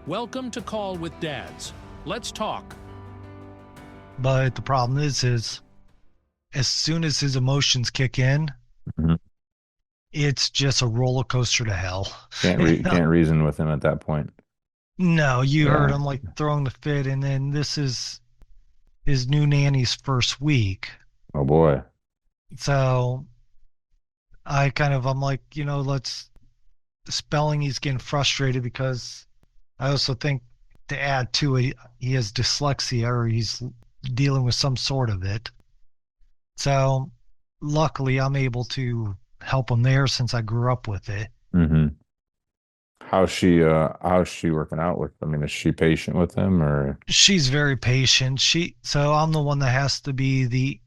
Welcome to Call with Dads. Let's talk. But the problem is as soon as his emotions kick in, Mhm. it's just a roller coaster to hell. Can't reason with him at that point. No, you heard Yeah. him like throwing the fit, and then this is his new nanny's first week. Oh boy. So I'm like, let's spelling, he's getting frustrated because I also think to add to it, he has dyslexia or he's dealing with some sort of it. So luckily I'm able to help him there since I grew up with it. hmm how's she working out with, I mean, is she patient with him or She's very patient. So I'm the one that has to be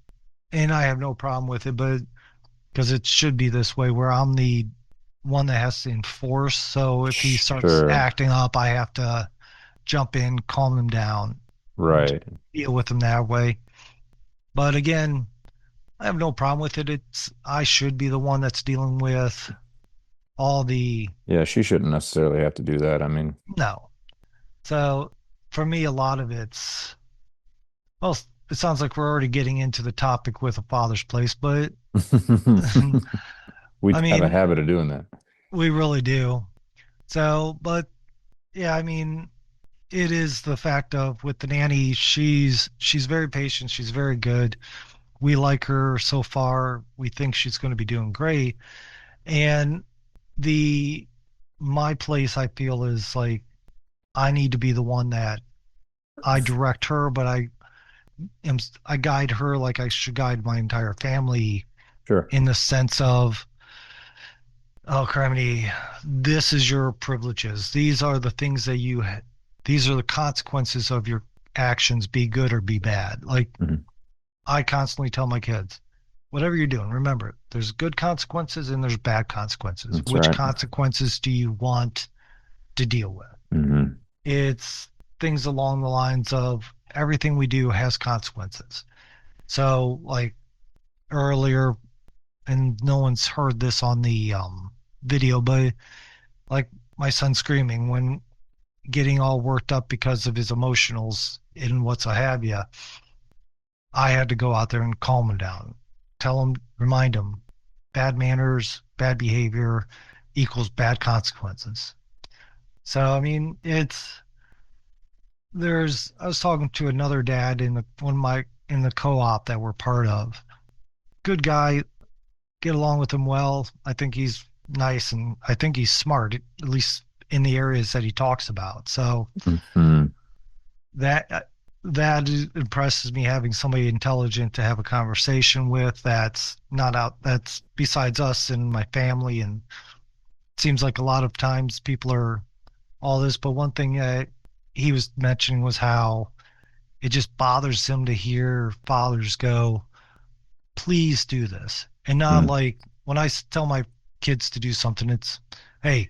and I have no problem with it, but because it should be this way where I'm the one that has to enforce. So if he starts sure, acting up, I have to jump in, calm him down, right. deal with him that way. But again, I have no problem with it. I should be the one that's dealing with all the Yeah, she shouldn't necessarily have to do that. I mean, no. So for me, a lot of it's well, it sounds like we're already getting into the topic with a father's place, but we I have a mean, habit of doing that. we really do. So, but yeah, I mean, it is the fact of with the nanny, she's very patient, she's very good. We like her so far. We think she's going to be doing great. And the my place I feel is like I need to be the one that I direct her, but I guide her like I should guide my entire family Sure. in the sense of, oh, Criminy, this is your privileges. These are the things that these are the consequences of your actions, be good or be bad. Like hmm I constantly tell my kids, whatever you're doing, remember, there's good consequences and there's bad consequences. That's Which right. consequences do you want to deal with? hmm It's things along the lines of everything we do has consequences. So, like earlier, and no one's heard this on the video, but like my son screaming when getting all worked up because of his emotionals and what's I have you, I had to go out there and calm him down, tell him, remind him, bad manners, bad behavior equals bad consequences. So I mean, I was talking to another dad in the one of my in the co-op that we're part of. Good guy, get along with him well. I think he's nice and I think he's smart, at least in the areas that he talks about. So hmm that that impresses me having somebody intelligent to have a conversation with that's not out that's besides us and my family. And it seems like a lot of times people are all this, but one thing he was mentioning was how it just bothers him to hear fathers go, please do this. And not like when tell my kids to do something, it's, hey,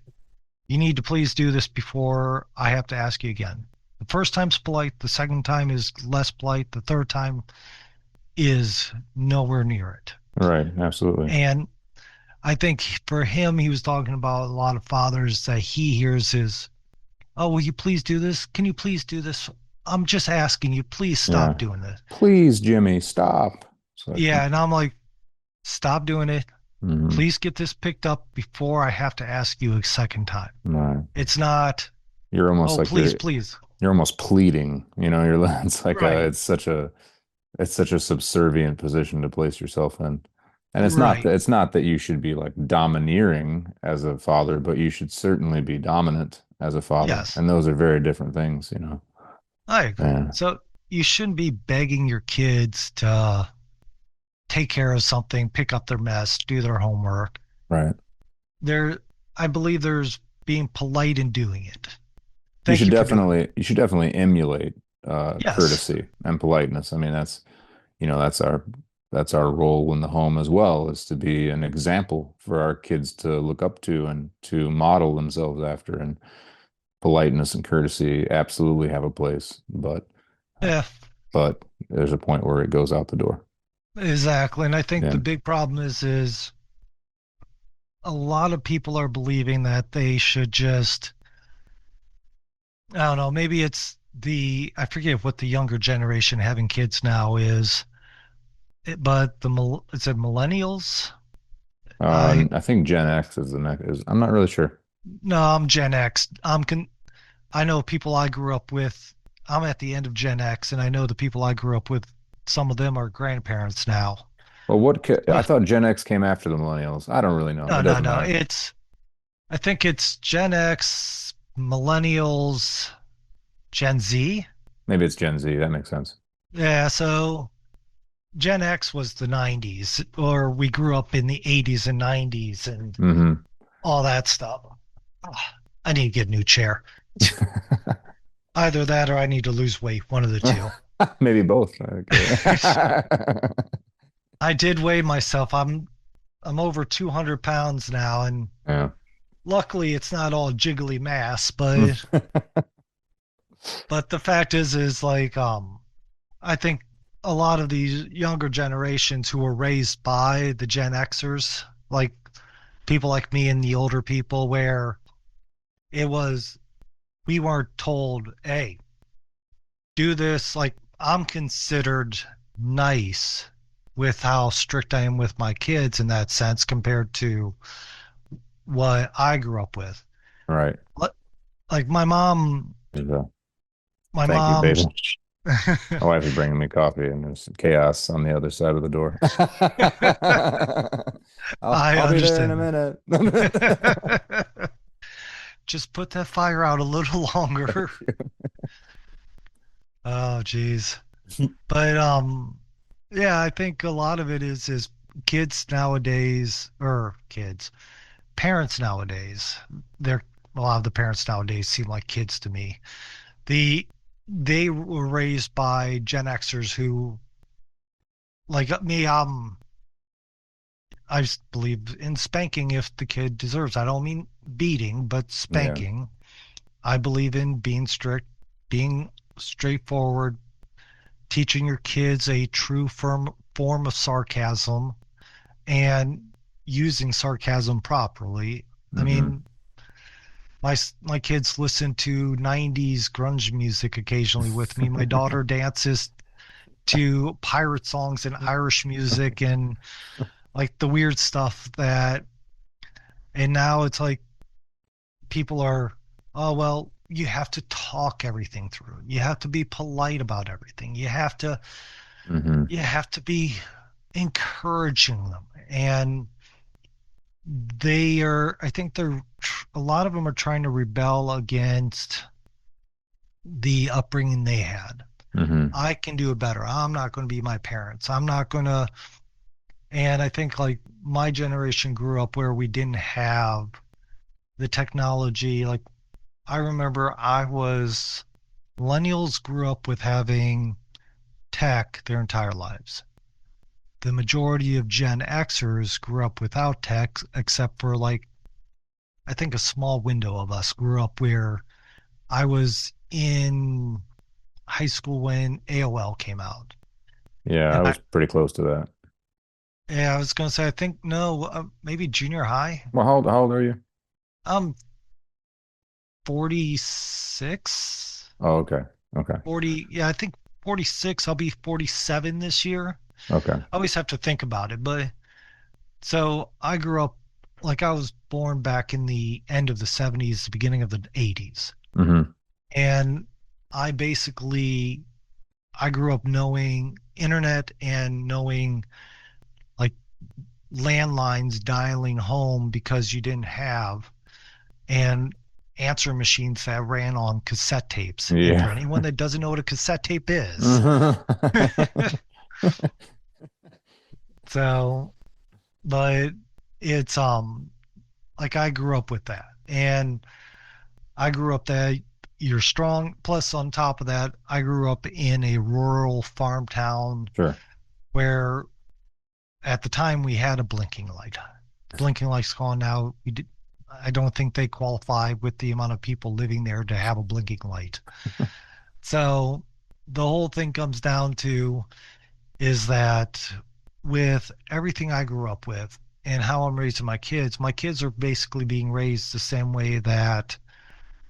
you need to please do this before I have to ask you again. The first time's polite, the second time is less polite, the third time is nowhere near it. Right, absolutely. And I think for him, he was talking about a lot of fathers that he hears is, oh, will you please do this? Can you please do this? I'm just asking you, please stop Yeah. doing this. Please, Jimmy, stop. It's like, Yeah. And I'm like, stop doing it. mhm. Please get this picked up before I have to ask you a second time. No. It's not, You're almost oh, like please, please. you're almost pleading, it's like Right. it's such a subservient position to place yourself in. And Right. it's not that you should be like domineering as a father, but you should certainly be dominant as a father. Yes, And those are very different things. I agree. Yeah, So you shouldn't be begging your kids to take care of something, pick up their mess, do their homework. right. There, I believe there's being polite in doing it. Thank you for doing it. You should definitely emulate Yes. courtesy and politeness. I mean, that's that's our role in the home as well, is to be an example for our kids to look up to and to model themselves after. And politeness and courtesy absolutely have a place, Yeah, but there's a point where it goes out the door. exactly. And I think Yeah. the big problem is a lot of people are believing that they should just I don't know, maybe it's I forget what the younger generation having kids now is, but is it millennials? I I think Gen X is the next. I'm not really sure. No, I'm Gen X. I know people I grew up with. I'm at the end of Gen X, and I know the people I grew up with. Some of them are grandparents now. Well, I Uh, thought Gen X came after the millennials. I don't really know. no, It no, doesn't no. matter. I think it's Gen X, millennials, Gen Z. Maybe it's Gen Z. That makes sense. Yeah, so Gen X was the 90s, or we grew up in the 80s and 90s and Hmm. all that stuff. Ah, I need to get a new chair. It's either that or I need to lose weight, one of the two. Maybe both. Okay. I did weigh myself. I'm over 200 pounds now, and Yeah. luckily it's not all jiggly mass, but the fact is like I think a lot of these younger generations who were raised by the Gen Xers, like people like me and the older people, where it was we weren't told, hey, do this. Like I'm considered nice with how strict I am with my kids in that sense compared to what I grew up with. Right. Like my Thank you, mom's baby. My wife is bringing me coffee, and there's chaos on the other side of the door. I I'll be there in a understand. minute. Just put that fire out a little longer. Thank you. Oh, geez. But yeah, I think a lot of it is kids nowadays, or kids, parents nowadays. They're A lot of the parents nowadays seem like kids to me. The They were raised by Gen Xers who, like me, I just believe in spanking if the kid deserves. I don't mean beating, but Yeah. spanking. I believe in being strict, being straightforward, teaching your kids a true firm form of sarcasm and using sarcasm properly. I Hmm. mean, my kids listen to 90s grunge music occasionally with me. My daughter dances to pirate songs and Irish music and like the weird stuff that and now it's like people are, oh well, you have to talk everything through. You have to be polite about everything. Hmm. You have to be encouraging them. And I think a lot of them are trying to rebel against the upbringing they had. Hmm. I can do it better. I'm not going to be my parents. I'm not going to. And I think like my generation grew up where we didn't have the technology. Like I remember millennials grew up with having tech their entire lives. The majority of Gen Xers grew up without tech, except for like, I think a small window of us grew up where I was in high school when AOL came out. Yeah, And I was pretty close to that. yeah, I was going to say, I think, no, maybe junior high. Well, how old are you? I'm 46, Oh, okay. Okay. 40. Yeah, I think 46. I'll be 47 this year. Okay. I always have to think about it. But so I grew up, like I was born back in the end of the 70s, the beginning of the 80s. Hmm. And I basically, I grew up knowing internet and knowing like landlines dialing home because you didn't have, and answer machines that ran on cassette tapes. And for Yeah. anyone that doesn't know what a cassette tape is, Hmm. so, but it's, like I grew up with that. And I grew up that you're strong. Plus, on top of that, I grew up in a rural farm town Sure. where at the time we had a blinking light. Blinking light's gone now. I don't think they qualify with the amount of people living there to have a blinking light. So the whole thing comes down to is that with everything I grew up with and how I'm raising my kids are basically being raised the same way that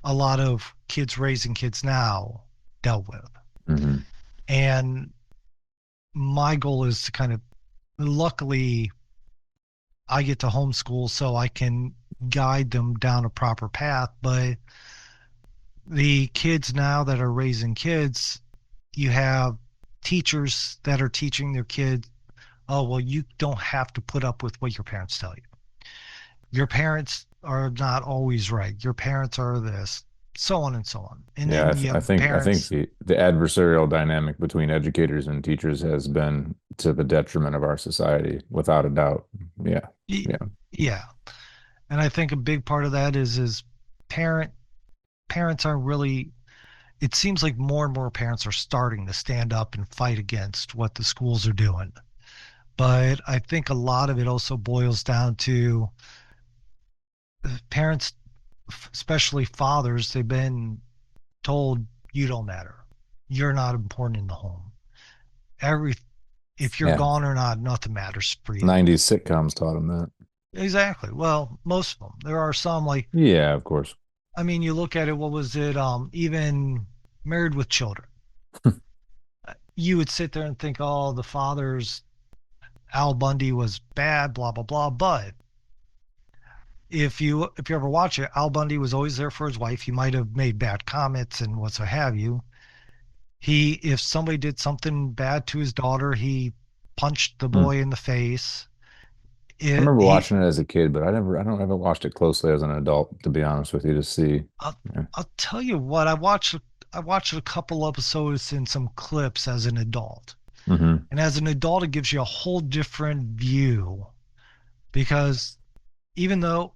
a lot of kids raising kids now dealt with. Hmm. And my goal is to kind of, luckily, I get to homeschool so I can guide them down a proper path. But the kids now that are raising kids, you have teachers that are teaching their kids, oh, well, you don't have to put up with what your parents tell you. Your parents are not always right. Your parents are this, so on and so on. And Yeah, then you have I think parents. the adversarial dynamic between educators and teachers has been to the detriment of our society, without a doubt. Yeah, yeah, Yeah. And I think a big part of that is parent parents aren't really, it seems like more and more parents are starting to stand up and fight against what the schools are doing. But I think a lot of it also boils down to parents, especially fathers, they've been told you don't matter. You're not important in the home. Every If you're yeah. gone or not, nothing matters for you. 90s sitcoms taught him that. Exactly. Well, most of them. There are some like, Yeah, of course. I mean, you look at it, what was it? Even Married with Children. You would sit there and think, oh, the father's Al Bundy was bad, blah blah blah. But if you ever watch it, Al Bundy was always there for his wife. He might have made bad comments and what so have you. If somebody did something bad to his daughter, he punched the Hmm. boy in the face. I It remember he watching it as a kid, but I don't ever watched it closely as an adult, to be honest with you, to see. I'll, Yeah. I'll tell you what, I watched a couple episodes and some clips as an adult. Hmm. And as an adult, it gives you a whole different view because even though,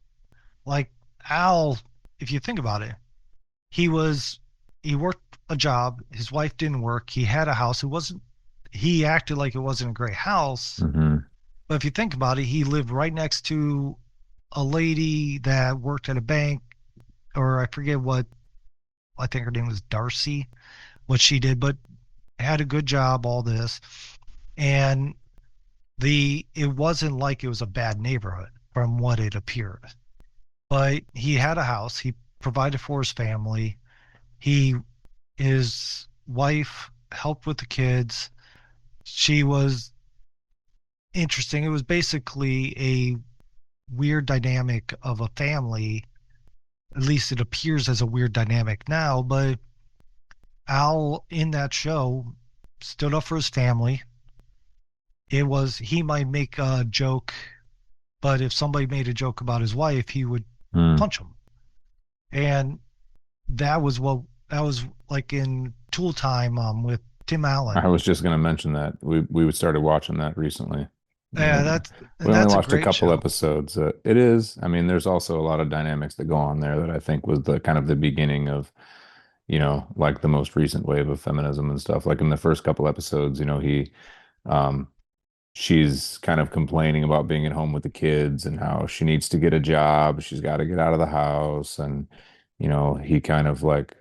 like, Al, if you think about it, he was, he worked a job, his wife didn't work, he had a house. He acted like it wasn't a great house. Hmm. But if you think about it, he lived right next to a lady that worked at a bank, or I forget what, I think her name was Darcy, what she did, but had a good job, all this. And it wasn't like it was a bad neighborhood from what it appeared. But he had a house, he provided for his family. He His wife helped with the kids. She was interesting. It was basically a weird dynamic of a family. At least it appears as a weird dynamic now, but Al in that show stood up for his family. He might make a joke, but if somebody made a joke about his wife, he would Hmm. punch him. And that was like in Tool Time with Tim I Allen. was just going to mention that we started watching that recently. Yeah, Uh, we only that's a watched a great couple show. episodes. It is, I mean, there's also a lot of dynamics that go on there that I think was the kind of the beginning of, like the most recent wave of feminism and stuff. Like in the first couple episodes, um, she's kind of complaining about being at home with the kids and how she needs to get a job. She's got to get out of the house. And, he kind of like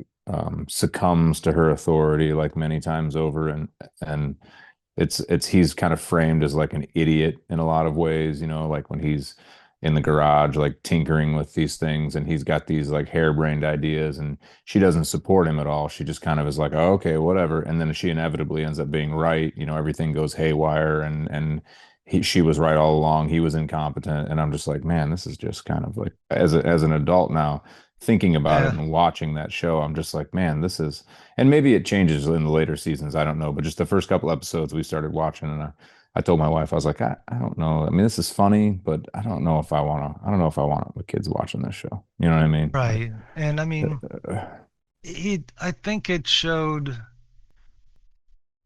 succumbs to her authority like many times over. And he's kind of framed as like an idiot in a lot of ways, like when he's in the garage, like tinkering with these things and he's got these like harebrained ideas and she doesn't support him at all. She just kind of is like, oh, okay, whatever. And then she inevitably ends up being right. Everything goes haywire and she was right all along. He was incompetent. And I'm just like, man, this is just kind of like as an adult now thinking about it Yeah, and watching that show, I'm just like, man, this is, and maybe it changes in the later seasons. I don't know. But just the first couple episodes we started watching, and I told my wife, I was like, I don't know. I mean, this is funny, but I don't know if I want the kids watching this show. You know what I mean? Like, right. And I mean, uh, it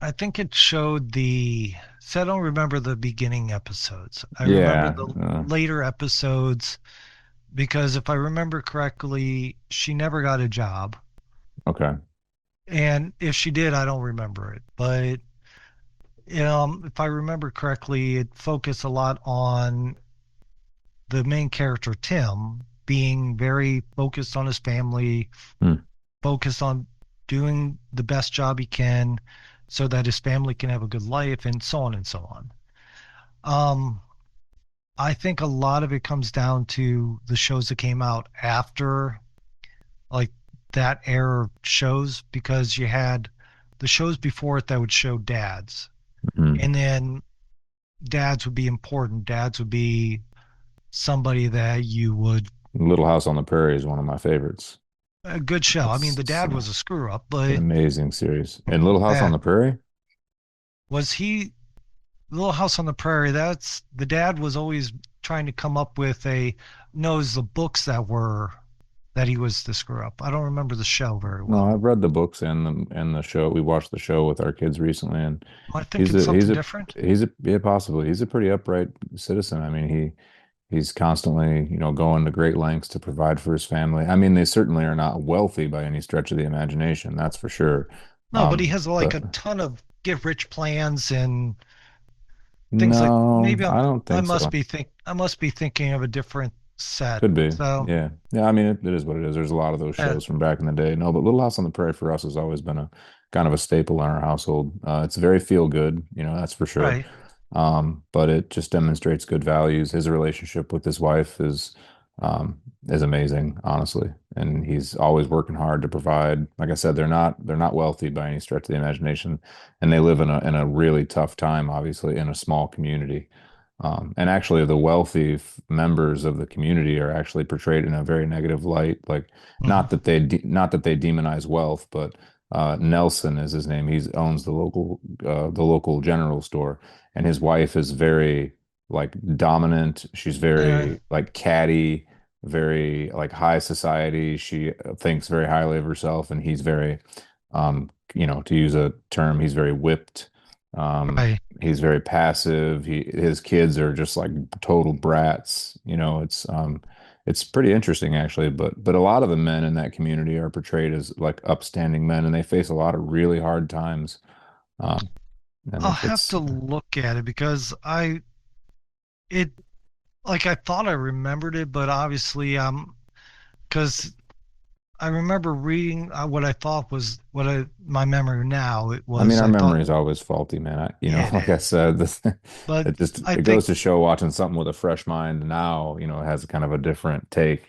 I think it showed the, so I don't remember the beginning episodes. I remember yeah. the later episodes because if I remember correctly, she never got a job. Okay. And if she did, I don't remember it. But if I remember correctly, it focused a lot on the main character, Tim, being very focused on his family, Hmm. focused on doing the best job he can so that his family can have a good life and so on and so on. Um, I think a lot of it comes down to the shows that came out after, like that era of shows because you had the shows before it that would show dads, Mhm. and then dads would be important. Dads would be somebody that you would Little House on the Prairie is one of my favorites. a good show. I mean, It's, the it's dad was a screw up, an but amazing series. And Little House on uh, the Prairie? was he Little House on the Prairie? That's the dad was always trying to come up with a knows the books that he was the screw up. I don't remember the show very No, well. I've read the books and the show. We watched the show with our kids recently, and I think it's something different. yeah, possibly he's a pretty upright citizen. I mean, he's constantly, going to great lengths to provide for his family. I mean, they certainly are not wealthy by any stretch of the imagination, that's for sure. No, but he has like But a ton of get rich plans and things like no, maybe I don't think so. I must be thinking of a different set. Could be. So Yeah. Yeah. I mean, it is what it is. There's a lot of those uh, shows from back in the day. No, but Little House on the Prairie for us has always been a kind of a staple in our household. It's very feel good, that's for sure. right. But it just demonstrates good values. His relationship with his wife um, is amazing, honestly. And he's always working hard to provide. Like I said, they're not wealthy by any stretch of the imagination, and they live in a really tough time, obviously, in a small community. And actually, the wealthy members of the community are actually portrayed in a very negative light. Like, Mhm. not that they demonize wealth, but Nelson is his name. He owns the local general store, and his wife is very like dominant. She's Uh, very like catty, very like high society. She thinks very highly of herself, and he's very, to use a term, he's very whipped. right. He's very passive. His kids are just like total brats. It's pretty interesting actually, but a lot of the men in that community are portrayed as like upstanding men, and they face a lot of really hard times. Um, and I'll it, have it's to look at it because it like I thought I remembered it, but obviously because I remember reading what I thought was my memory now it I mean, was our I thought memory is always faulty, man. yeah it Like I is, said, but I it think goes to show watching something with a fresh mind now, it has kind of a different take.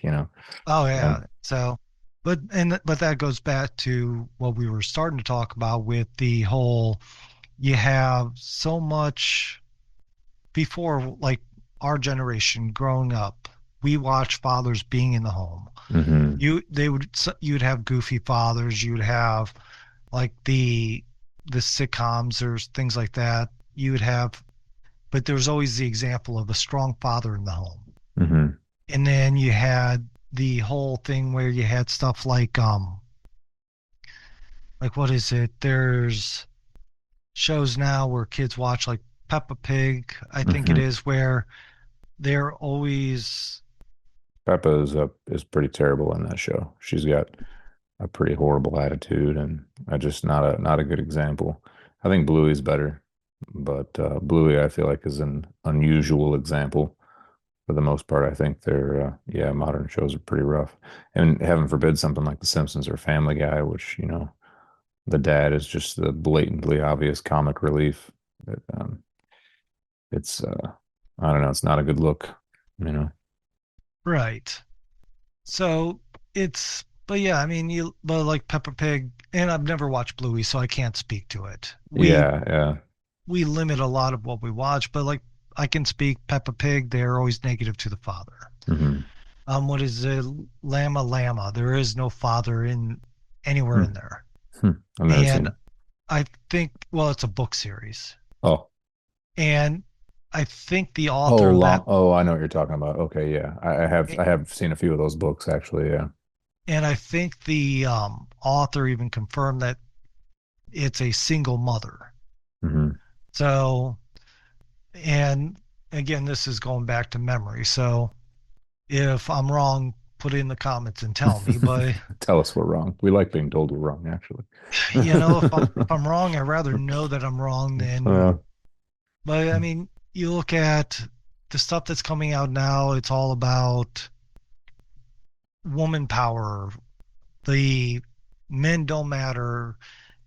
oh And yeah so but that goes back to what we were starting to talk about with the whole you have so much before like our generation growing up we watch fathers being in the home hmm you'd have goofy fathers you'd have like the sitcoms or things like that you would have but there was always the example of a strong father in the home hmm and then you had the whole thing where you had stuff like what is it there's shows now where kids watch like Peppa Pig I think it hmm is where they're always Peppa is pretty terrible in that show. She's got a pretty horrible attitude, and just not a good example. I think Bluey's better, but Bluey I feel like is an unusual example. For the most part, I think yeah, modern shows are pretty rough. And heaven forbid something like The Simpsons or Family Guy, which, the dad is just the blatantly obvious comic relief. But, it's, I don't know, it's not a good look, you know? right. So but yeah, I mean, but like Peppa Pig, and I've never watched Bluey, so I can't speak to it. Yeah, yeah. We limit a lot of what we watch, but like I can speak Peppa Pig, they're always negative to the father. hmm What is it? Llama Llama. There is no father in anywhere Hmm. in there. Hmm. I've never seen And it. I think, well, it's a book series. Oh, And I think the author of that, oh, I know what you're talking about. Okay, yeah. I have seen a few of those books actually, yeah. and I think the author even confirmed that it's a single mother. hmm So, and again, this is going back to memory. So if I'm wrong, put it in the comments and tell me. But Tell us we're wrong. We like being told we're wrong, actually. if I'm wrong, I'd rather know that I'm wrong than. Uh, But I mean, you look at the stuff that's coming out now. It's all about woman power. The men don't matter,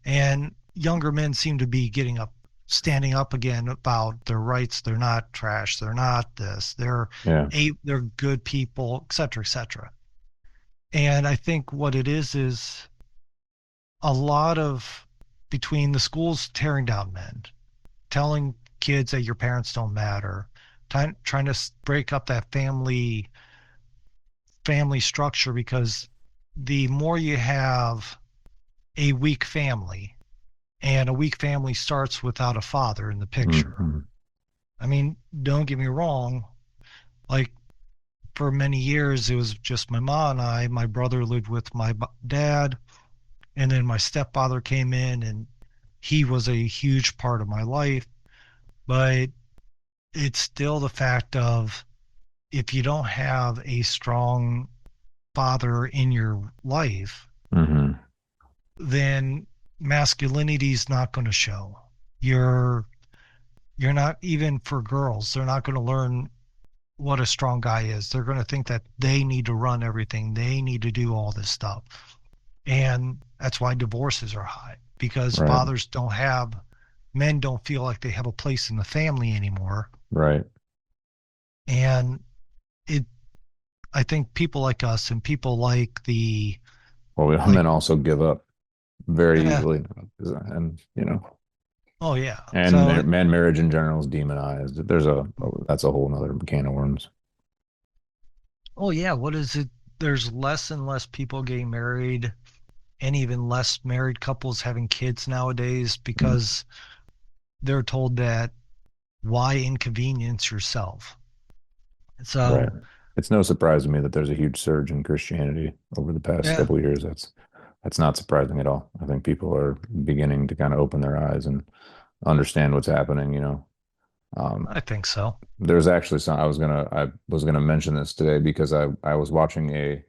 and younger men seem to be standing up again about their rights. They're not trash. They're not this. yeah. They're good people, et cetera, et cetera. And I think what it is a lot of between the schools tearing down men, telling kids that your parents don't matter, trying to break up that family structure because the more you have a weak family, and a weak family starts without a father in the picture. Hmm. I mean, don't get me wrong, like for many years it was just my mom and I. My brother lived with my dad, and then my stepfather came in, and he was a huge part of my life. But it's still the fact of if you don't have a strong father in your life, Hmm. then masculinity is not going to show. You're you're not, even for girls, they're not going to learn what a strong guy is. They're going to think that they need to run everything. They need to do all this stuff. And that's why divorces are high because Right. men don't feel like they have a place in the family anymore. Right. And it, I think people like us and people like Well, like, men also give up very yeah, easily, and oh yeah. and So, man, marriage in general is demonized. That's a whole nother can of worms. oh yeah, what is it? There's less and less people getting married and even less married couples having kids nowadays Mm. because they're told that why inconvenience yourself? Right. So, It's no surprise to me that there's a huge surge in Christianity over the past yeah, couple of years. That's not surprising at all. I think people are beginning to kind of open their eyes and understand what's happening, Um, I think so. there's actually some I was gonna mention this today because I was watching a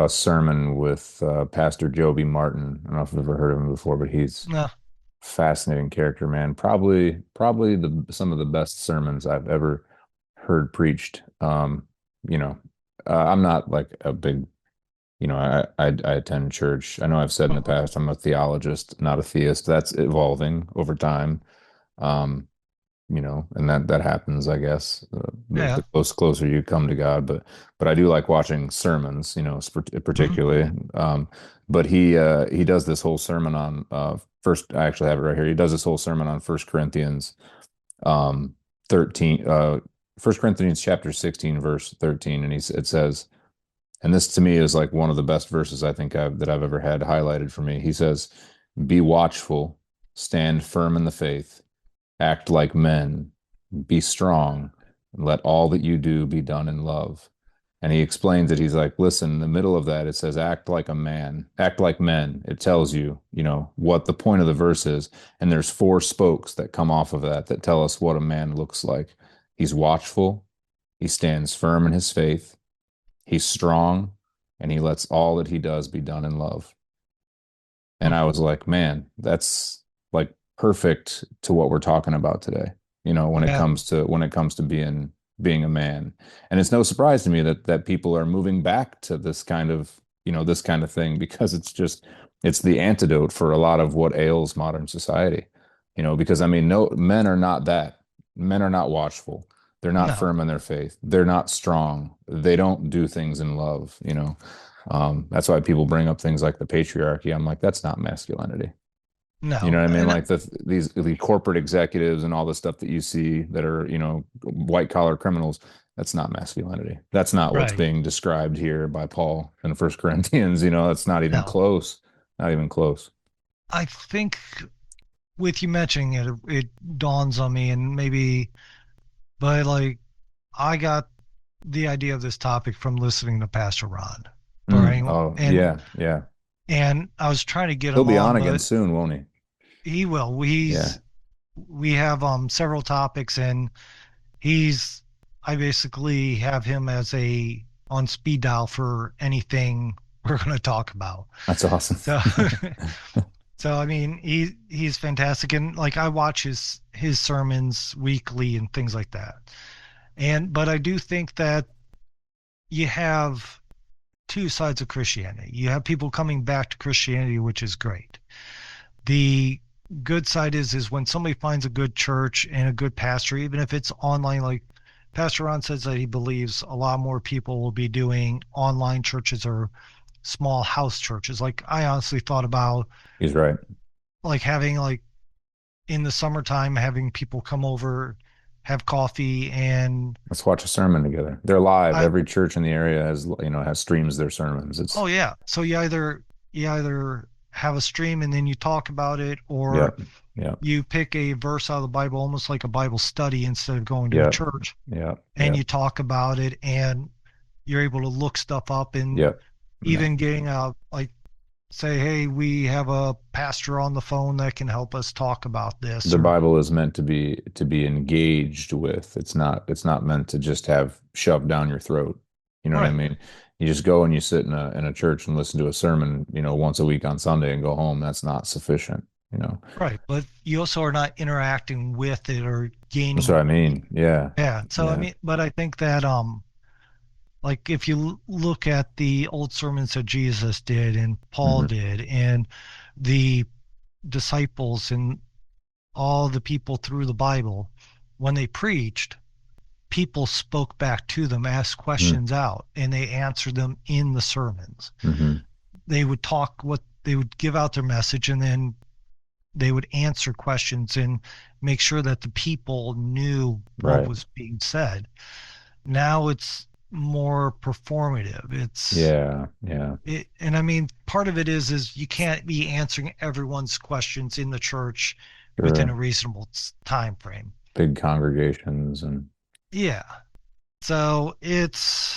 sermon with Pastor Joby Martin. I don't know if you've ever heard of him before, but he's No, fascinating character, man. Probably the some of the best sermons I've ever heard preached. You know, I'm not like a big, I attend church. I know I've said in the uh-huh. past I'm a theologist, not a theist. That's evolving over time. Um, and that happens, I guess, the Yeah. closer you come to God. But I do like watching sermons, Hmm. particularly. But he does this whole sermon on first. I actually have it right here. He does this whole sermon on First Corinthians, um, 13, 1 Corinthians chapter 16, verse 13, and it says, and this to me is like one of the best verses I think I've ever had highlighted for me. He says, "Be watchful, stand firm in the faith." Act like men, be strong, and let all that you do be done in love. And he explains it. He's like, listen, in the middle of that, it says, act like a man, act like men. It tells you, what the point of the verse is. And there's four spokes that come off of that tell us what a man looks like. He's watchful, he stands firm in his faith, he's strong, and he lets all that he does be done in love. And I was like, man, that's like perfect to what we're talking about today. When it Yeah. comes to being a man. And it's no surprise to me that people are moving back to this kind of thing because it's the antidote for a lot of what ails modern society. Because I mean, no, men are not that. Men are not watchful. They're not No, firm in their faith. They're not strong. They don't do things in love. That's why people bring up things like the patriarchy. I'm like, that's not masculinity. You know no. what I mean? And Like the corporate executives and all the stuff that you see that are, white collar criminals. That's not masculinity. That's not what's right. being described here by Paul in First Corinthians. That's not even No. close. Not even close. I think with you mentioning it, it dawns on me, and maybe, but like, I got the idea of this topic from listening to Pastor Ron. Right. Oh, yeah, yeah. And I was trying to get He'll him be on, on again but soon, won't he? he will. Yeah, We have several topics, and he's I basically have him as a on speed dial for anything we're going to talk about. that's awesome. So so I mean he's fantastic, and like I watch his sermons weekly and things like that. And but I do think that you have two sides of Christianity. You have people coming back to Christianity, which is great. The good side is when somebody finds a good church and a good pastor, even if it's online, like Pastor Ron says that he believes a lot more people will be doing online churches or small house churches. Like I honestly thought about He's right. like having like in the summertime having people come over, have coffee, and Let's watch a sermon together. They're live. I Every church in the area has, has streams their sermons. oh It's yeah. So you either have a stream and then you talk about it, or Yep, yep, you pick a verse out of the Bible, almost like a Bible study instead of going to a yep, church, yep, and yep, you talk about it, and you're able to look stuff up, and yep. even getting a like say, hey, we have a pastor on the phone that can help us talk about this, The or Bible is meant to be engaged with. It's not meant to just have shoved down your throat. You know what I right, mean? You just go and you sit in a church and listen to a sermon, once a week on Sunday and go home. That's not sufficient, you know. right. But you also are not interacting with it or That's what gaining. I mean. Yeah. Yeah. So I Yeah. mean, but I think that like if you look at the old sermons that Jesus did and Paul Hmm. did and the disciples and all the people through the Bible, when they preached, people spoke back to them, asked questions out, and they answered them in the sermons. Hmm. They would talk what they would give out their message, and then they would answer questions and make sure that the people knew what Right. was being said. Now it's more performative. Yeah. Yeah. And I mean, part of it is you can't be answering everyone's questions in the church within a Sure. reasonable time frame. Big congregations and Yeah. So it's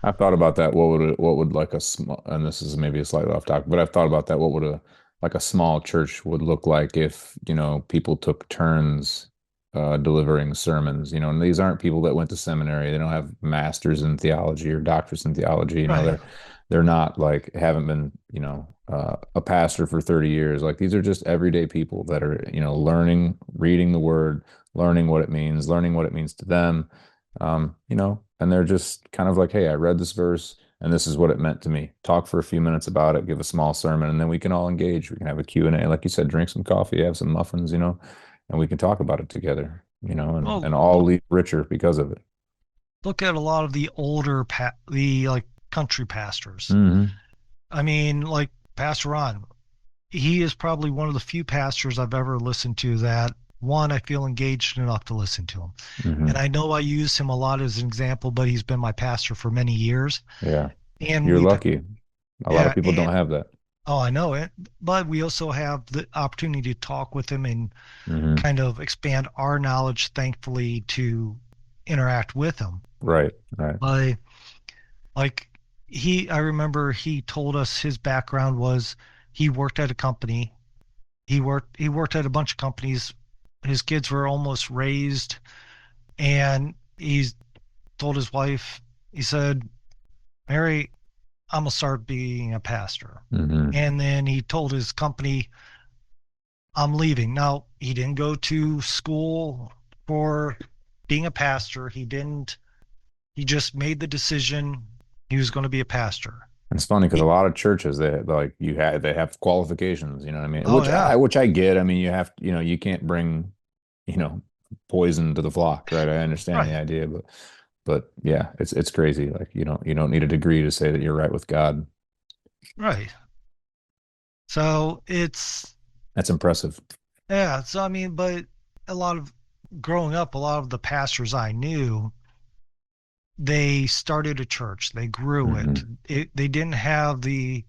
I've thought about that. What would like a small, and this is maybe a slightly off topic, but I've thought about that. What would a small church would look like if, people took turns delivering sermons, and these aren't people that went to seminary. They don't have masters in theology or doctors in theology. right. They're not like haven't been, a pastor for 30 years. Like these are just everyday people that are, learning, reading the word, learning what it means to them, and they're just kind of like, hey, I read this verse and this is what it meant to me. Talk for a few minutes about it, give a small sermon, and then we can all engage. We can have a Q&A, like you said, drink some coffee, have some muffins, and we can talk about it together, and, Well, and all leave richer because of it. look at a lot of the older the like country pastors. Hmm. I mean, like Pastor Ron, he is probably one of the few pastors I've ever listened to that one I feel engaged enough to listen to him. And Hmm. I know I use him a lot as an example, but he's been my pastor for many years. Yeah. And You're we've lucky. A lot of yeah, people and don't have that. oh, I know it. But we also have the opportunity to talk with him and Hmm. kind of expand our knowledge, thankfully, to interact with him. Right. Right. But like I remember he told us his background was he worked at a company. He worked at a bunch of companies. His kids were almost raised, and he's told his wife, he said, Mary, I'm gonna start being a pastor. Hmm. And then he told his company, I'm leaving. Now, he didn't go to school for being a pastor. He just made the decision he was going to be a pastor. It's funny because a He, lot of churches they have qualifications, you know what I mean? oh Which yeah, I get. I mean, you have, you can't bring, you know, poison to the flock, right? I understand the right, idea, but yeah, it's crazy. Like you don't need a degree to say that you're right with God. right. So it's That's impressive. yeah. So I mean, but a lot of growing up, a lot of the pastors I knew, they started a church, they grew it. Hmm. They didn't have the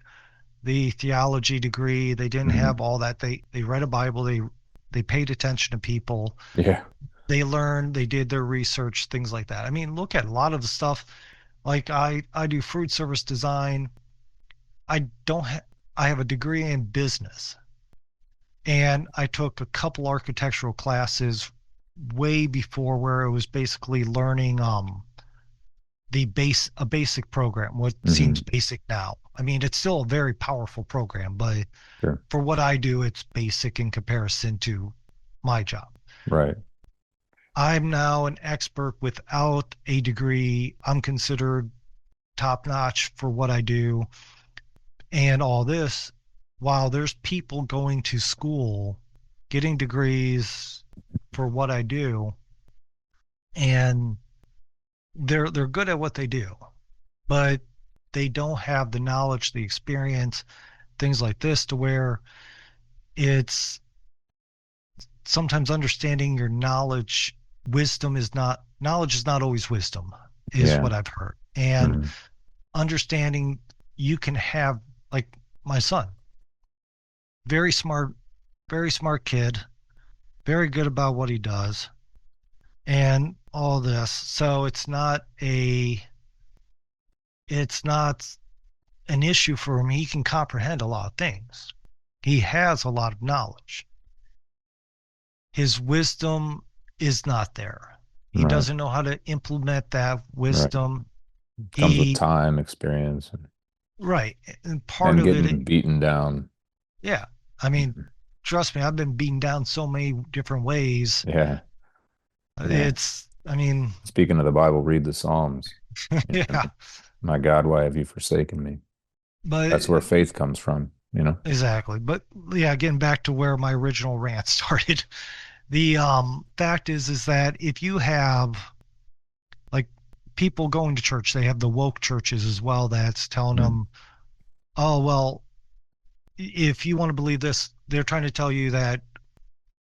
theology degree, they didn't Hmm. have all that. They read a Bible, they paid attention to people, Yeah. they learned, they did their research, things like that. I mean, look at a lot of the stuff. Like I do food service design. I don't ha- I have a degree in business, and I took a couple architectural classes way before where it was basically learning a basic program, what seems Hmm. basic now. I mean, it's still a very powerful program, but Sure. for what I do, it's basic in comparison to my job. Right. I'm now an expert without a degree. I'm considered top notch for what I do and all this, while there's people going to school, getting degrees for what I do, and they're good at what they do. But they don't have the knowledge, the experience, things like this, to where it's sometimes understanding your knowledge. Knowledge is not always wisdom, is Yeah. what I've heard. And Mhm. understanding, you can have, like, my son, very smart, very smart kid, very good about what he does, and all this. So it's not an issue for him. He can comprehend a lot of things. He has a lot of knowledge. His wisdom is not there. He Right. doesn't know how to implement that Right. wisdom. Comes with He time, experience, Right. And part and of it, getting beaten down. yeah. I mean, Mhm. trust me, I've been beaten down so many different ways. Yeah. Yeah. I mean, Speaking of the Bible, read the Psalms. You know, yeah. my God, why have you forsaken me? But That's where faith comes from, you know? exactly. But yeah, getting back to where my original rant started. The fact is that if you have, like, people going to church, they have the woke churches as well that's telling Mm-hmm. them, oh well, if you want to believe this, they're trying to tell you that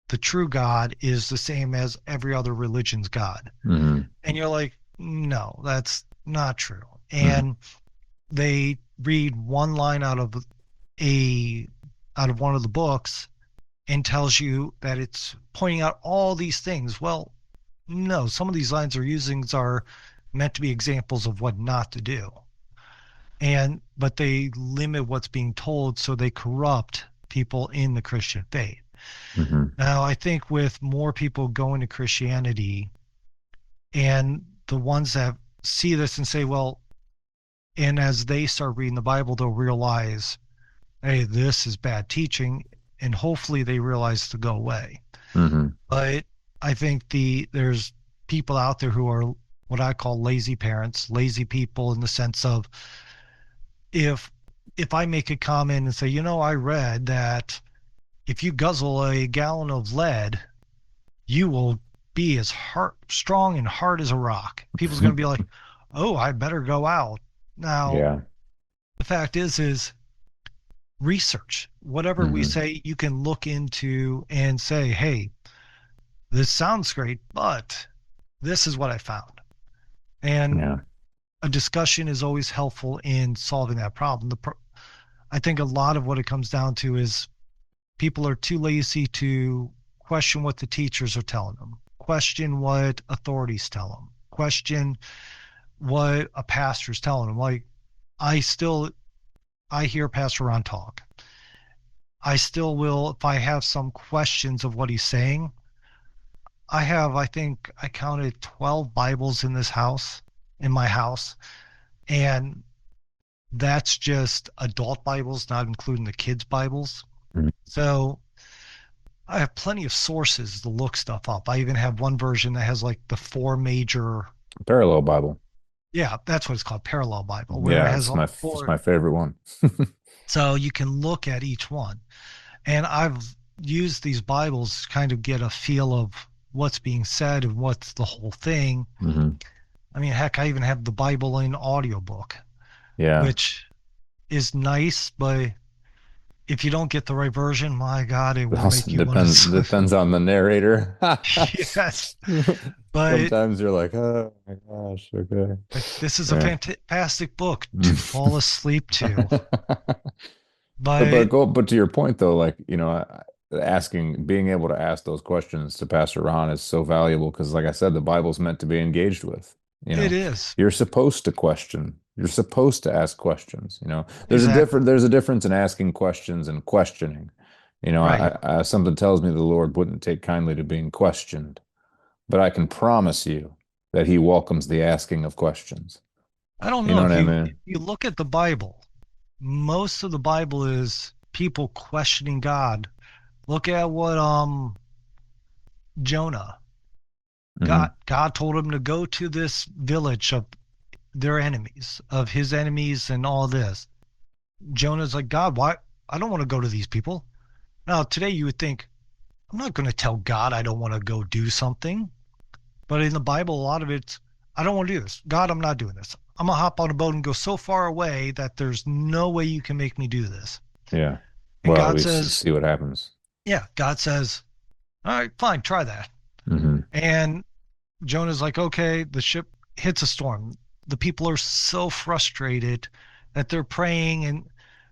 the true God is the same as every other religion's God. Mm-hmm. And you're like, no, that's not true. Mm-hmm. And they read one line a out of one of the books and tells you that it's pointing out all these things. Well, no, some of these lines are meant to be examples of what not to do. And but they limit what's being told, so they corrupt people in the Christian faith. Mm-hmm. Now, I think with more people going to Christianity, and the ones that see this and say, well, and as they start reading the Bible, they'll realize, hey, this is bad teaching, and hopefully they realize to go away. Mm-hmm. But I think there's people out there who are what I call lazy parents, lazy people, in the sense of, if I make a comment and say, I read that if you guzzle a gallon of lead, you will be as strong and hard as a rock. People's going to be like, "Oh, I better go out." Now, Yeah. the fact is research. Whatever we Mm-hmm. say, you can look into and say, "Hey, this sounds great, but this is what I found." And Yeah. a discussion is always helpful in solving that problem. I think a lot of what it comes down to is people are too lazy to question what the teachers are telling them, question what authorities tell them, question what a pastor's telling them. Like, I still, I hear Pastor Ron talk. I still will, if I have some questions of what he's saying. I think I counted 12 Bibles in this house, in my house. And that's just adult Bibles, not including the kids' Bibles. Mhm. So I have plenty of sources to look stuff up. I even have one version that has like the four major, Parallel Bible. yeah, that's what it's called, parallel Bible, where it Yeah, has it's all it's four. my favorite one. So you can look at each one. And I've used these Bibles to kind of get a feel of what's being said and what's the whole thing. Mm-hmm. I mean, heck, I even have the Bible in audiobook, Yeah. which is nice, but if you don't get the right version, my God, it It will also make you want to. depends on the narrator. Yes, but Sometimes you're like, oh my gosh, okay. like, this is a Yeah. fantastic book to fall asleep to. But But but to your point though, like, being able to ask those questions to Pastor Ron is so valuable because, like I said, the Bible's meant to be engaged with. You it know, is you're supposed to question. You're supposed to ask questions. exactly There's a difference in asking questions and questioning. right. Something tells me the Lord wouldn't take kindly to being questioned, but I can promise you that He welcomes the asking of questions. I don't You know know what if I you if mean? you look at the Bible, most of the Bible is people questioning God. Look at what Jonah. Hmm. God told him to go to this village of their enemies, of his enemies, and all this. Jonah's like, God, why? I don't want to go to these people. Now, today you would think, I'm not going to tell God I don't want to go do something. But in the Bible, a lot of it's, I don't want to do this. God, I'm not doing this. I'm gonna hop on a boat and go so far away that there's no way you can make me do this. Yeah. And Well, God we says, see what happens. yeah, God says, all right, fine, try that. Hmm. And Jonah's like, okay, the ship hits a storm. The people are so frustrated that they're praying. And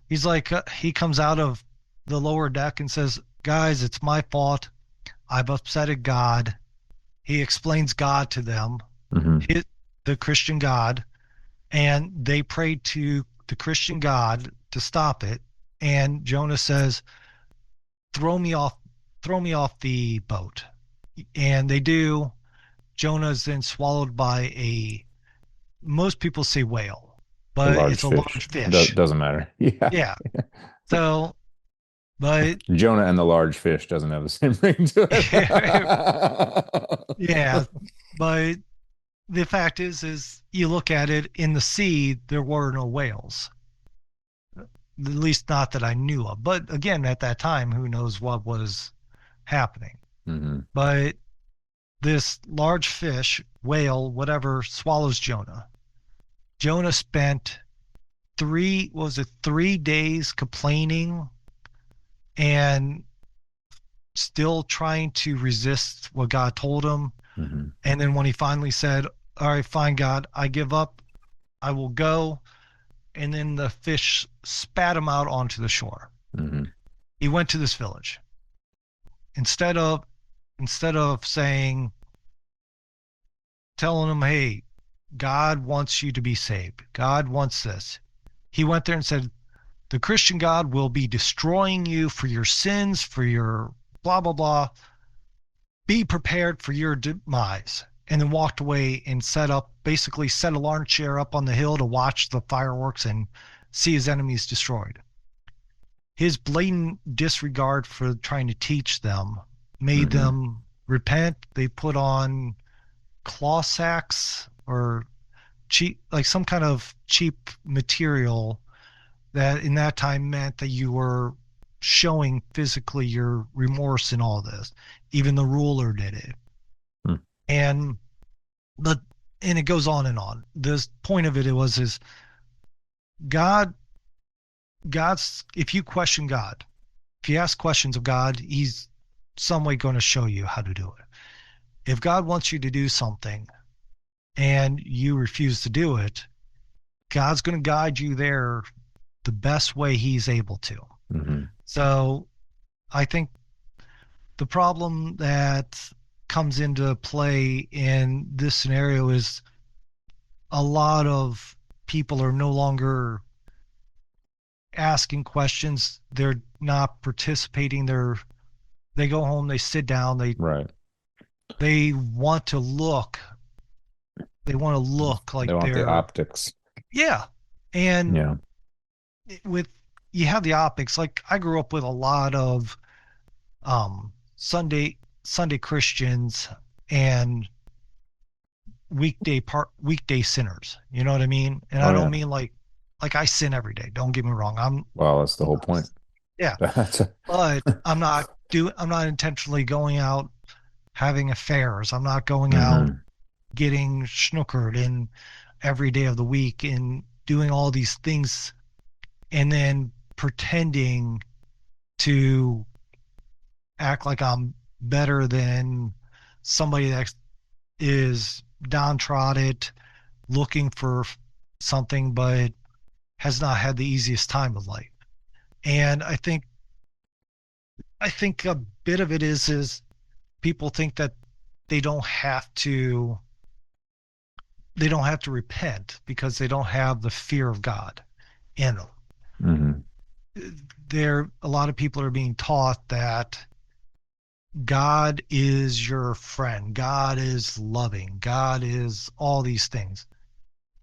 he's like, he comes out of the lower deck and says, guys, it's my fault. I've upsetted God. He explains God to them, Hmm. hit the Christian God, and they prayed to the Christian God to stop it. And Jonah says, throw me off, throw me off the boat. And they do. Jonah is then swallowed by a, most people say whale, A but large it's a fish. large fish. Doesn't matter. Yeah. Yeah. So, but Jonah and the large fish doesn't have the same ring to yeah, it. but the fact is you look at it in the sea, there were no whales, at least not that I knew of. But again, at that time, who knows what was happening? Hmm. But this large fish, whale, whatever, swallows Jonah. Jonah spent was it 3 days complaining and still trying to resist what God told him. Hmm. And then when he finally said, all right, fine, God, I give up, I will go. And then the fish spat him out onto the shore. Hmm. He went to this village. Instead of saying, telling him, hey, God wants you to be saved. God wants this. He went there and said, the Christian God will be destroying you for your sins, for your blah, blah, blah. Be prepared for your demise. And then walked away and basically set a lawn chair up on the hill to watch the fireworks and see his enemies destroyed. His blatant disregard for trying to teach them made Hmm. them repent. They put on claw sacks or cheap, like some kind of cheap material that in that time meant that you were showing physically your remorse in all this. Even the ruler did it. And the and it goes on and on. The point of it was is God God's if you question God, if you ask questions of God, he's some way going to show you how to do it. If God wants you to do something and you refuse to do it, God's going to guide you there the best way he's able to. Hmm. So I think the problem that comes into play in this scenario is a lot of people are no longer asking questions. They're not participating. They go home, they sit down, Right. they want to look, they want to look They like want the they're, optics. yeah. And Yeah. with you have the optics. Like I grew up with a lot of Sunday Christians and weekday sinners. You know what I mean? And I Oh don't yeah. mean like I sin every day. Don't get me wrong. Well, that's the whole point. Yeah, That's but I'm not intentionally going out having affairs. I'm not going out hmm. getting snookered in every day of the week and doing all these things and then pretending to act like I'm better than somebody that is downtrodden, looking for something, but has not had the easiest time of life. And I think a bit of it is people think that they don't have to they don't have to repent because they don't have the fear of God in them. Hmm. A lot of people are being taught that God is your friend, God is loving, God is all these things.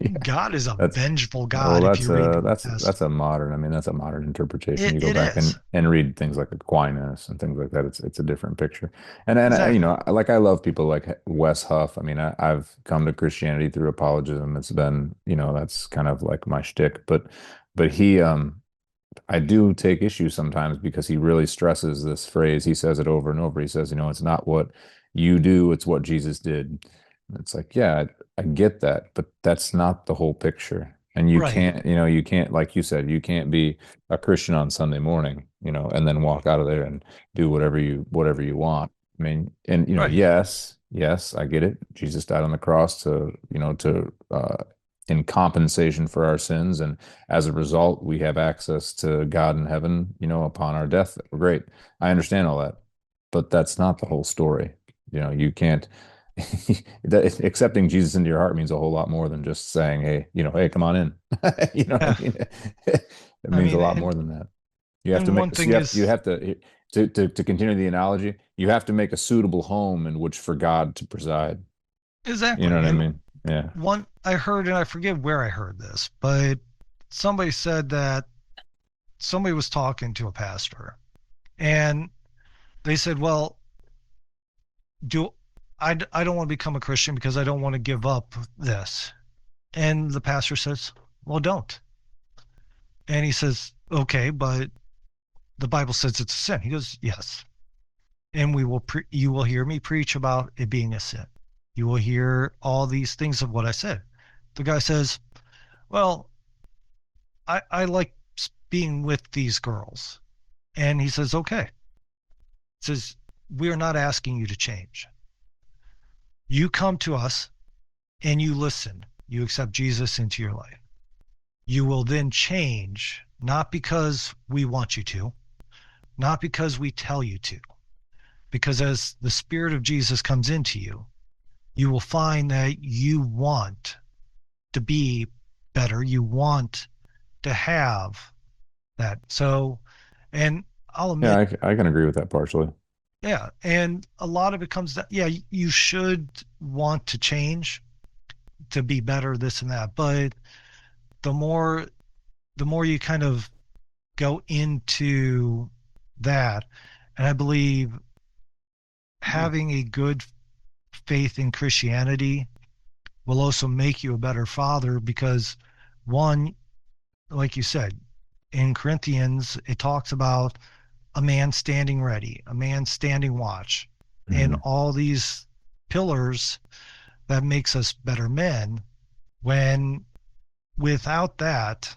Yeah. God is a That's vengeful well, God if you read the Old that's a Testament. modern. I mean, that's a modern interpretation. You go It back is. and read things like Aquinas and things like that. It's a different picture. You Exactly. know, like I love people like Wes Huff. I mean, I've come to Christianity through apologism. It's been, you know, that's kind of like my shtick. But he I do take issue sometimes because he really stresses this phrase. He says it over and over. He says, you know, it's not what you do, it's what Jesus did. It's like, yeah, I get that, but that's not the whole picture. And you Right. can't, you can't, like you said, you can't be a Christian on Sunday morning, and then walk out of there and do whatever you want. I mean, and Right. yes, I get it. Jesus died on the cross in compensation for our sins, and as a result, we have access to God in heaven, upon our death. Great. I understand all that, but that's not the whole story. You can't accepting Jesus into your heart means a whole lot more than just saying, "Hey, hey, come on in." You know what I Yeah. mean? It I mean, a mean, lot more than that. You have to and make one this. thing You is have to continue the analogy. You have to make a suitable home in which for God to preside. You know exactly. what I And mean? Yeah. one I heard, and I forget where I heard this, but somebody said that somebody was talking to a pastor and they said, well, do I don't want to become a Christian because I don't want to give up this. And the pastor says, well, don't. And he says, okay, but the Bible says it's a sin. He goes, yes. And you will hear me preach about it being a sin. You will hear all these things of what I said. The guy says, well, I like being with these girls. And he says, okay. He says, we are not asking you to change. You come to us and you listen. You accept Jesus into your life. You will then change, not because we want you to, not because we tell you to, because as the Spirit of Jesus comes into you, you will find that you want to be better. You want to have that. So, and I'll Yeah, admit, I can agree with that partially. yeah. And a lot of it comes down, yeah, you should want to change to be better, this and that. But the more, the more you kind of go into that, and I believe having a good faith in Christianity will also make you a better father because one, like you said, in Corinthians, it talks about a man standing ready, a man standing watch, and Mhm. all these pillars that makes us better men. When without that,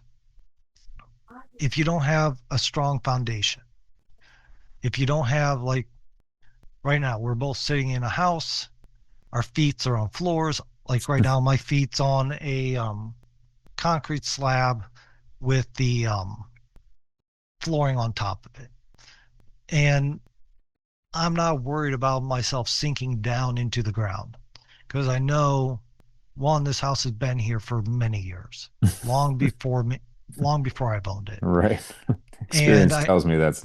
if you don't have a strong foundation, if you don't have, like right now, we're both sitting in a house, our feet are on floors. Like right now, my feet's on a concrete slab with the flooring on top of it. And I'm not worried about myself sinking down into the ground because I know one, this house has been here for many years, long before me, long before I've owned it. Right. And Experience tells me that's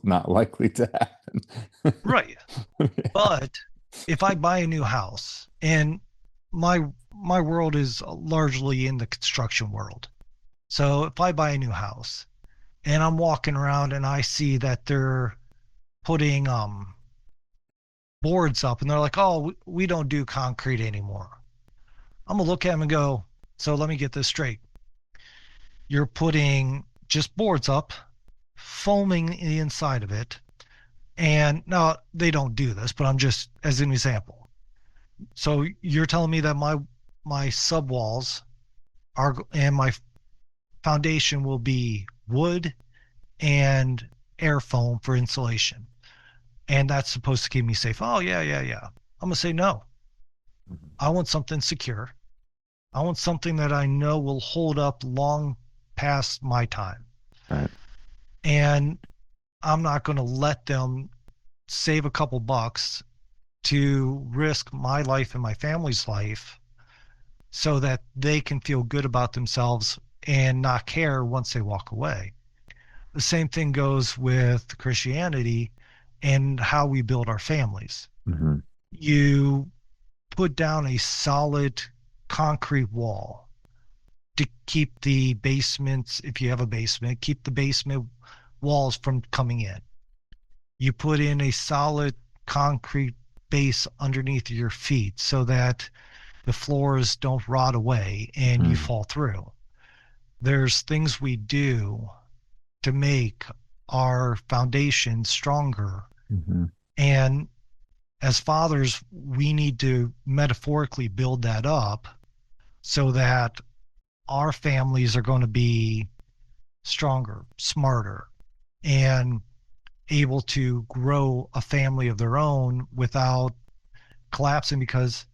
not likely to happen. right. But if I buy a new house and my my world is largely in the construction world. So if I buy a new house and I'm walking around and I see that they're putting boards up and they're like, "Oh, we don't do concrete anymore." I'm gonna look at them and go, "So let me get this straight. You're putting just boards up, foaming the inside of it." And now they don't do this, but I'm just as an example. So you're telling me that my subwalls are and my foundation will be wood and air foam for insulation, and that's supposed to keep me safe. Oh yeah, yeah, yeah. I'm gonna say no. I want something secure. I want something that I know will hold up long past my time. Right. And I'm not going to let them save a couple bucks to risk my life and my family's life so that they can feel good about themselves and not care once they walk away. The same thing goes with Christianity and how we build our families. Hmm. You put down a solid concrete wall to keep the basements, if you have a basement, keep the basement walls from coming in. You put in a solid concrete base underneath your feet so that the floors don't rot away and you fall through. There's things we do to make our foundation stronger. Hmm. And as fathers, we need to metaphorically build that up so that our families are going to be stronger, smarter, and able to grow a family of their own without collapsing. Because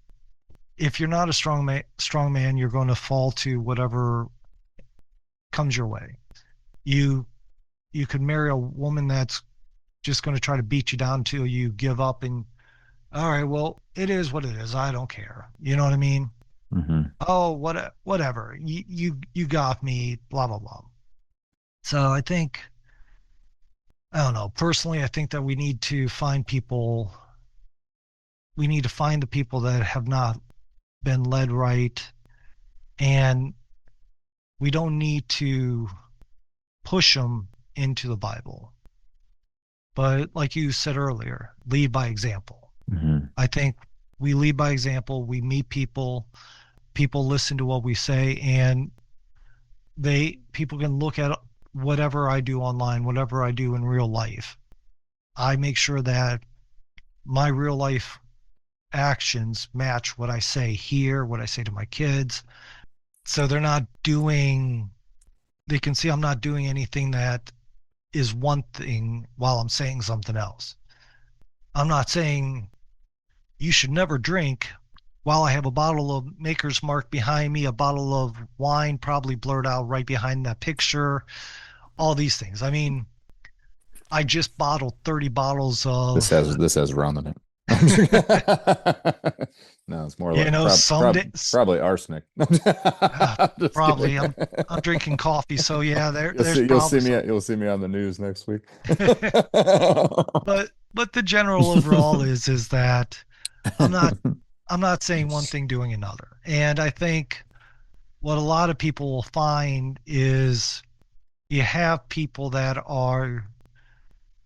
if you're not a strong man, you're going to fall to whatever comes your way. You you could marry a woman that's just going to try to beat you down until you give up and all right, well, it is what it is. I don't care. You know what I mean? Hmm. Oh, whatever. You got me, blah blah blah. So I don't know. Personally, I think that we need to find the people that have not been led right, and we don't need to push them into the Bible. But like you said earlier, lead by example. Hmm. I think we lead by example. We meet people, people listen to what we say, and people can look at whatever I do online, whatever I do in real life. I make sure that my real life actions match what I say here, what I say to my kids. So they can see I'm not doing anything that is one thing while I'm saying something else. I'm not saying you should never drink while I have a bottle of Maker's Mark behind me, a bottle of wine probably blurred out right behind that picture, all these things. I mean, I just bottled 30 bottles of, This has rum in it. No, it's more like some days, probably arsenic. Just kidding. probably I'm drinking coffee. So yeah, there's You'll probably see me some, you'll see me on the news next week. but the general overall is that I'm not I'm not saying one thing doing another. And I think what a lot of people will find is you have people that are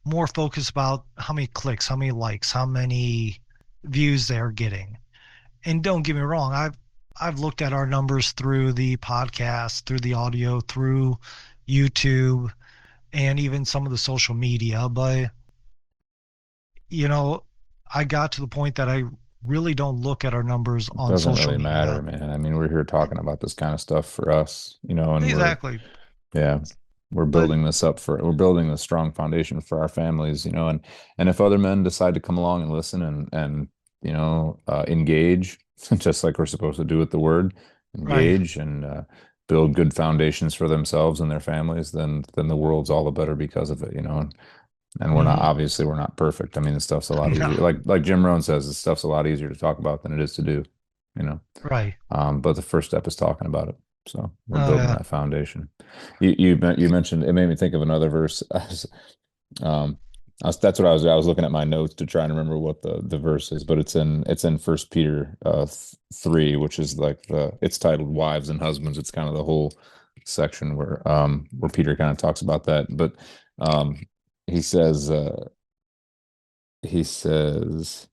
more focused about how many clicks, how many likes, how many views they're getting. And don't get me wrong, I've looked at our numbers through the podcast, through the audio, through YouTube, and even some of the social media, but you know, I got to the point that I really don't look at our numbers It on doesn't social really matter, media. man. I mean, we're here talking about this kind of stuff for us, and Exactly. yeah, But we're building a strong foundation for our families, and if other men decide to come along and listen and engage, just like we're supposed to do with the word, right. engage and build good foundations for themselves and their families, then the world's all the better because of it. And Hmm. we're not perfect. I mean, the stuff's a lot No. easier. Like Jim Rohn says, the stuff's a lot easier to talk about than it is to do, you know. Right. But the first step is talking about it. So we're Oh building yeah. that foundation. You mentioned it made me think of another verse. Um, that's what I was looking at my notes to try and remember what the verse is, but it's in First Peter 3, which is like it's titled Wives and Husbands. It's kind of the whole section where Peter kind of talks about that. But um, he says he says.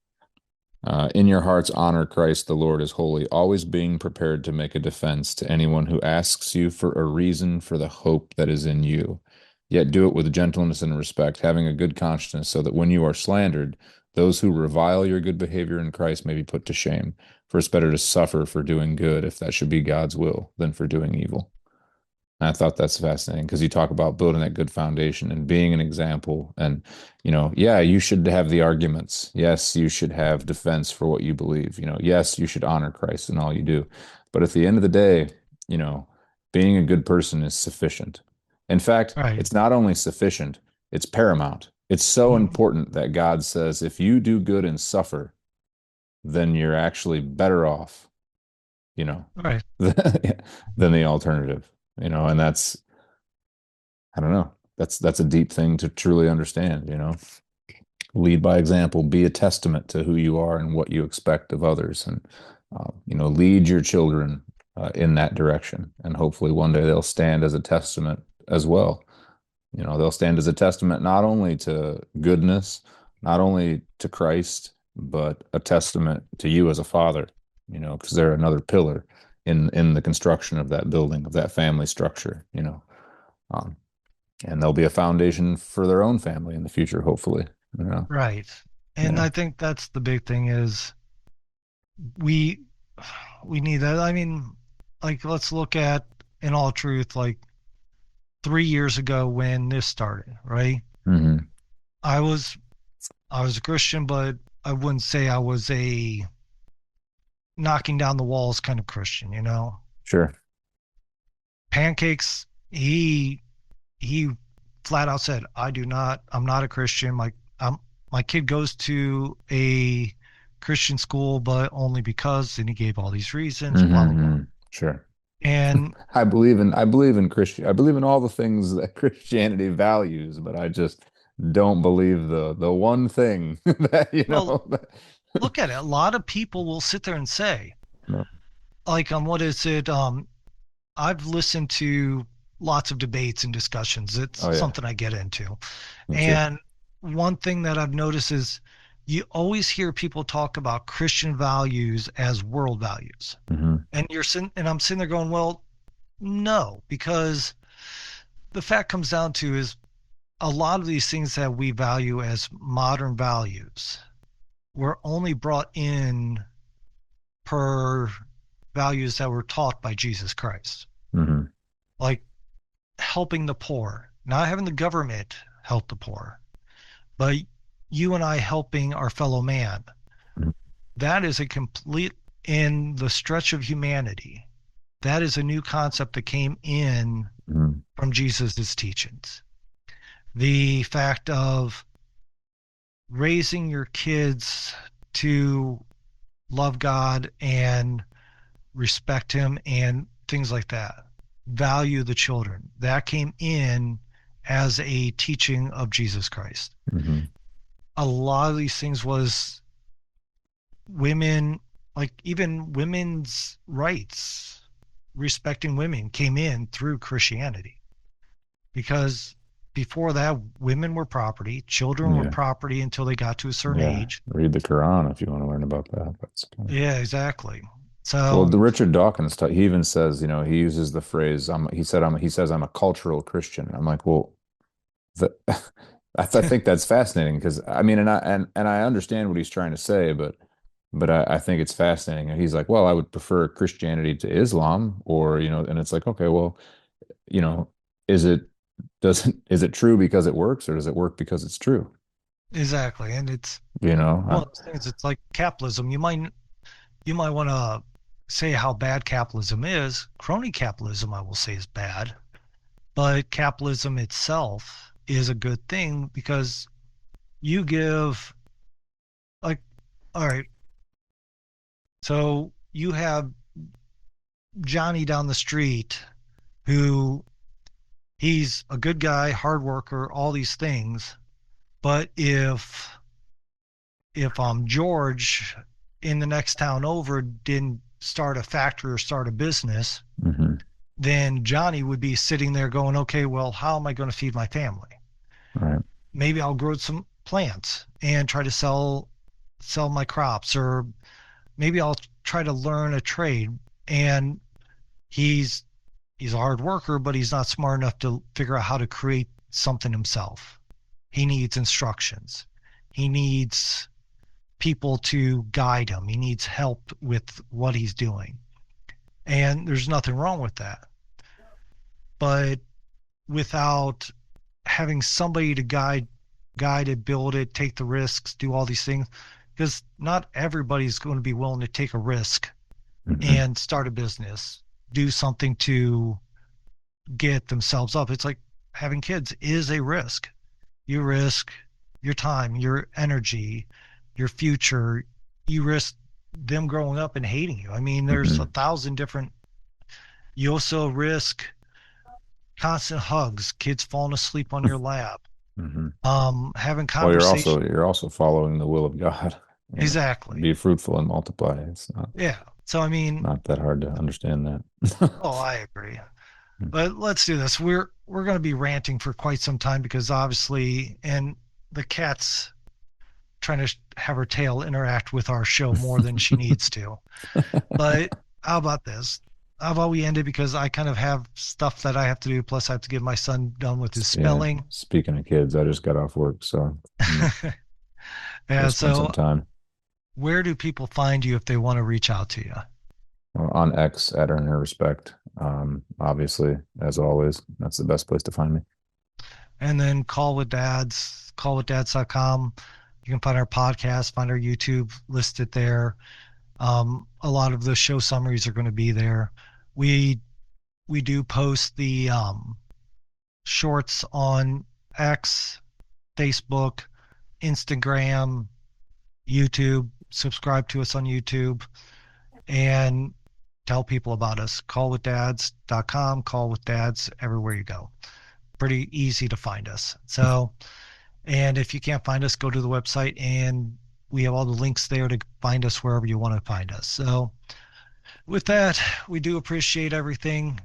In your hearts, honor Christ the Lord as holy, always being prepared to make a defense to anyone who asks you for a reason for the hope that is in you. Yet do it with gentleness and respect, having a good conscience, so that when you are slandered, those who revile your good behavior in Christ may be put to shame. For it's better to suffer for doing good, if that should be God's will, than for doing evil. And I thought that's fascinating because you talk about building that good foundation and being an example. And, yeah, you should have the arguments. Yes, you should have defense for what you believe. Yes, you should honor Christ in all you do. But at the end of the day, you know, being a good person is sufficient. In fact, Right. it's not only sufficient, it's paramount. It's so Mhm. important that God says if you do good and suffer, then you're actually better off, you know, Right. than the alternative. And I don't know. That's a deep thing to truly understand. Lead by example, be a testament to who you are and what you expect of others, and lead your children in that direction. And hopefully one day they'll stand as a testament as well. They'll stand as a testament not only to goodness, not only to Christ, but a testament to you as a father, because they're another pillar in the construction of that building, of that family structure. Um, and there'll be a foundation for their own family in the future, hopefully. Right. And Yeah. I think that's the big thing is we we need that. I mean, like let's look at in all truth, like 3 years ago when this started, right? Hmm. I was I was a Christian, but I wouldn't say I was a knocking down the walls kind of Christian, you know. Sure. Pancakes, he flat out said, I'm not a Christian. My kid goes to a Christian school, but only because, and he gave all these reasons, blah blah blah. Hmm. Sure. And I believe in all the things that Christianity values, but I just don't believe the one thing that, well, look at it. A lot of people will sit there and say, no. like, what is it? I've listened to lots of debates and discussions. It's Oh yeah, something I get into. me too. And one thing that I've noticed is you always hear people talk about Christian values as world values. Hmm. And I'm sitting there going, well, no, because the fact comes down to is a lot of these things that we value as modern values were only brought in per values that were taught by Jesus Christ. Hmm. Like helping the poor, not having the government help the poor, but you and I helping our fellow man. That is a complete, in the stretch of humanity, that is a new concept that came in Hmm. from Jesus's teachings. The fact of raising your kids to love God and respect Him and things like that. Value the children. That came in as a teaching of Jesus Christ. Hmm. A lot of these things was women, like even women's rights, respecting women came in through Christianity because before that, women were property, children were Yeah. property until they got to a certain Yeah. age. Read the Quran if you want to learn about that. That's kind of Yeah, exactly. well, So the Richard Dawkins stuff, he even says, he uses the phrase, he says I'm a cultural Christian. I'm like, well, the, I think that's fascinating because I mean, and I understand what he's trying to say, but I think it's fascinating. And he's like, well, I would prefer Christianity to Islam, or and it's like, okay, well, you know, is it is it true because it works, or does it work because it's true? exactly, and it's You know, one of those things. It's like capitalism. You might want to say how bad capitalism is. Crony capitalism, I will say, is bad, but capitalism itself is a good thing because you give, like, all right, so you have Johnny down the street who he's a good guy, hard worker, all these things, but if George in the next town over didn't start a factory or start a business, hmm, then Johnny would be sitting there going, okay, well, how am I going to feed my family? right, Maybe I'll grow some plants and try to sell my crops, or maybe I'll try to learn a trade. And he's he's a hard worker, but he's not smart enough to figure out how to create something himself. He needs instructions. He needs people to guide him. He needs help with what he's doing. And there's nothing wrong with that. But without having somebody to guide it, build it, take the risks, do all these things, because not everybody's going to be willing to take a risk hmm, and start a business, do something to get themselves up. It's like having kids is a risk. You risk your time, your energy, your future. You risk them growing up and hating you. I mean, there's a hmm, thousand different. You also risk constant hugs, kids falling asleep on your lap, hmm. having Well, conversation. you're also following the will of God. Exactly. Be fruitful and multiply. It's Yeah. So I mean, not that hard to understand that. oh, I agree. But let's do this. We're going to be ranting for quite some time because obviously, and the cat's trying to have her tail interact with our show more than she needs to. But how about this? How about we end it because I kind of have stuff that I have to do. Plus, I have to get my son done with his Yeah. spelling. Speaking of kids, I just got off work, so Yeah. We'll spend some So time where do people find you if they want to reach out to you? on X at EarnHerRespect. Obviously, as always, that's the best place to find me. And then call with dads, callwithdads.com. You can find our podcast, find our YouTube listed there. A lot of the show summaries are going to be there. We we do post the shorts on X, Facebook, Instagram, YouTube. Subscribe to us on YouTube and tell people about us. Callwithdads.com, call with dads everywhere you go. Pretty easy to find us. So, and if you can't find us, go to the website and we have all the links there to find us wherever you want to find us. So, with that, we do appreciate everything.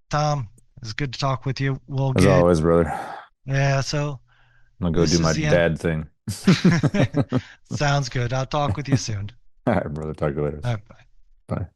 Tom, it's good to talk with you. We'll As get, always, brother. yeah, so I'll go this do is my the end. dad thing. Sounds good. I'll talk with you soon. All right, brother. Talk to you later. All right, bye. Bye.